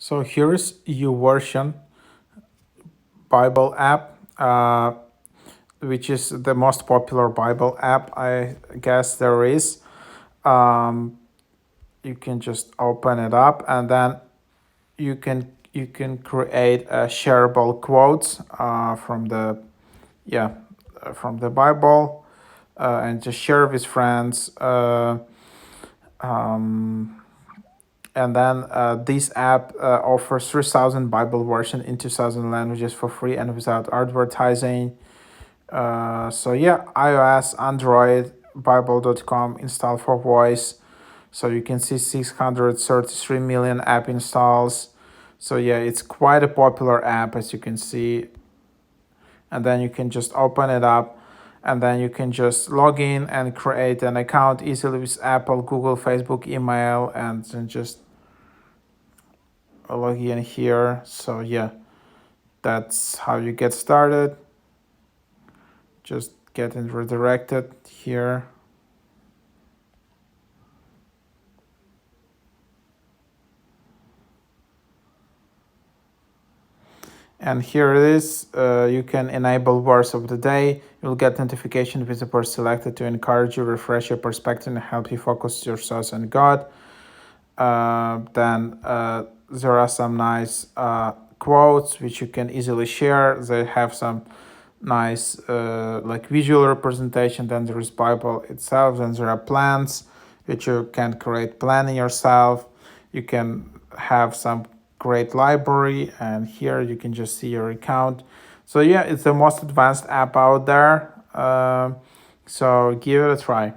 So here's YouVersion Bible app, which is the most popular Bible app I guess there is. Um, you can just open it up, and then you can create shareable quotes from the Bible, and just share with friends. Um, and then this app offers 3,000 Bible version in 2,000 languages for free and without advertising. So yeah, iOS, Android, Bible.com install for voice. So you can see 633 million app installs. So yeah, it's quite a popular app, as you can see. And then you can just open it up, and then you can just log in and create an account easily with Apple, Google, Facebook, email, and then just log in here. So yeah, that's how you get started. Just getting redirected here. And here it is. You can enable verse of the day. You'll get notification with the verse selected to encourage you, refresh your perspective, and help you focus your thoughts on God. Then there are some nice quotes which you can easily share. They have some nice like visual representation. Then there is Bible itself. Then there are plans which you can create planning yourself. You can have some great library, and here you can just see your account. So yeah, it's the most advanced app out there. So give it a try.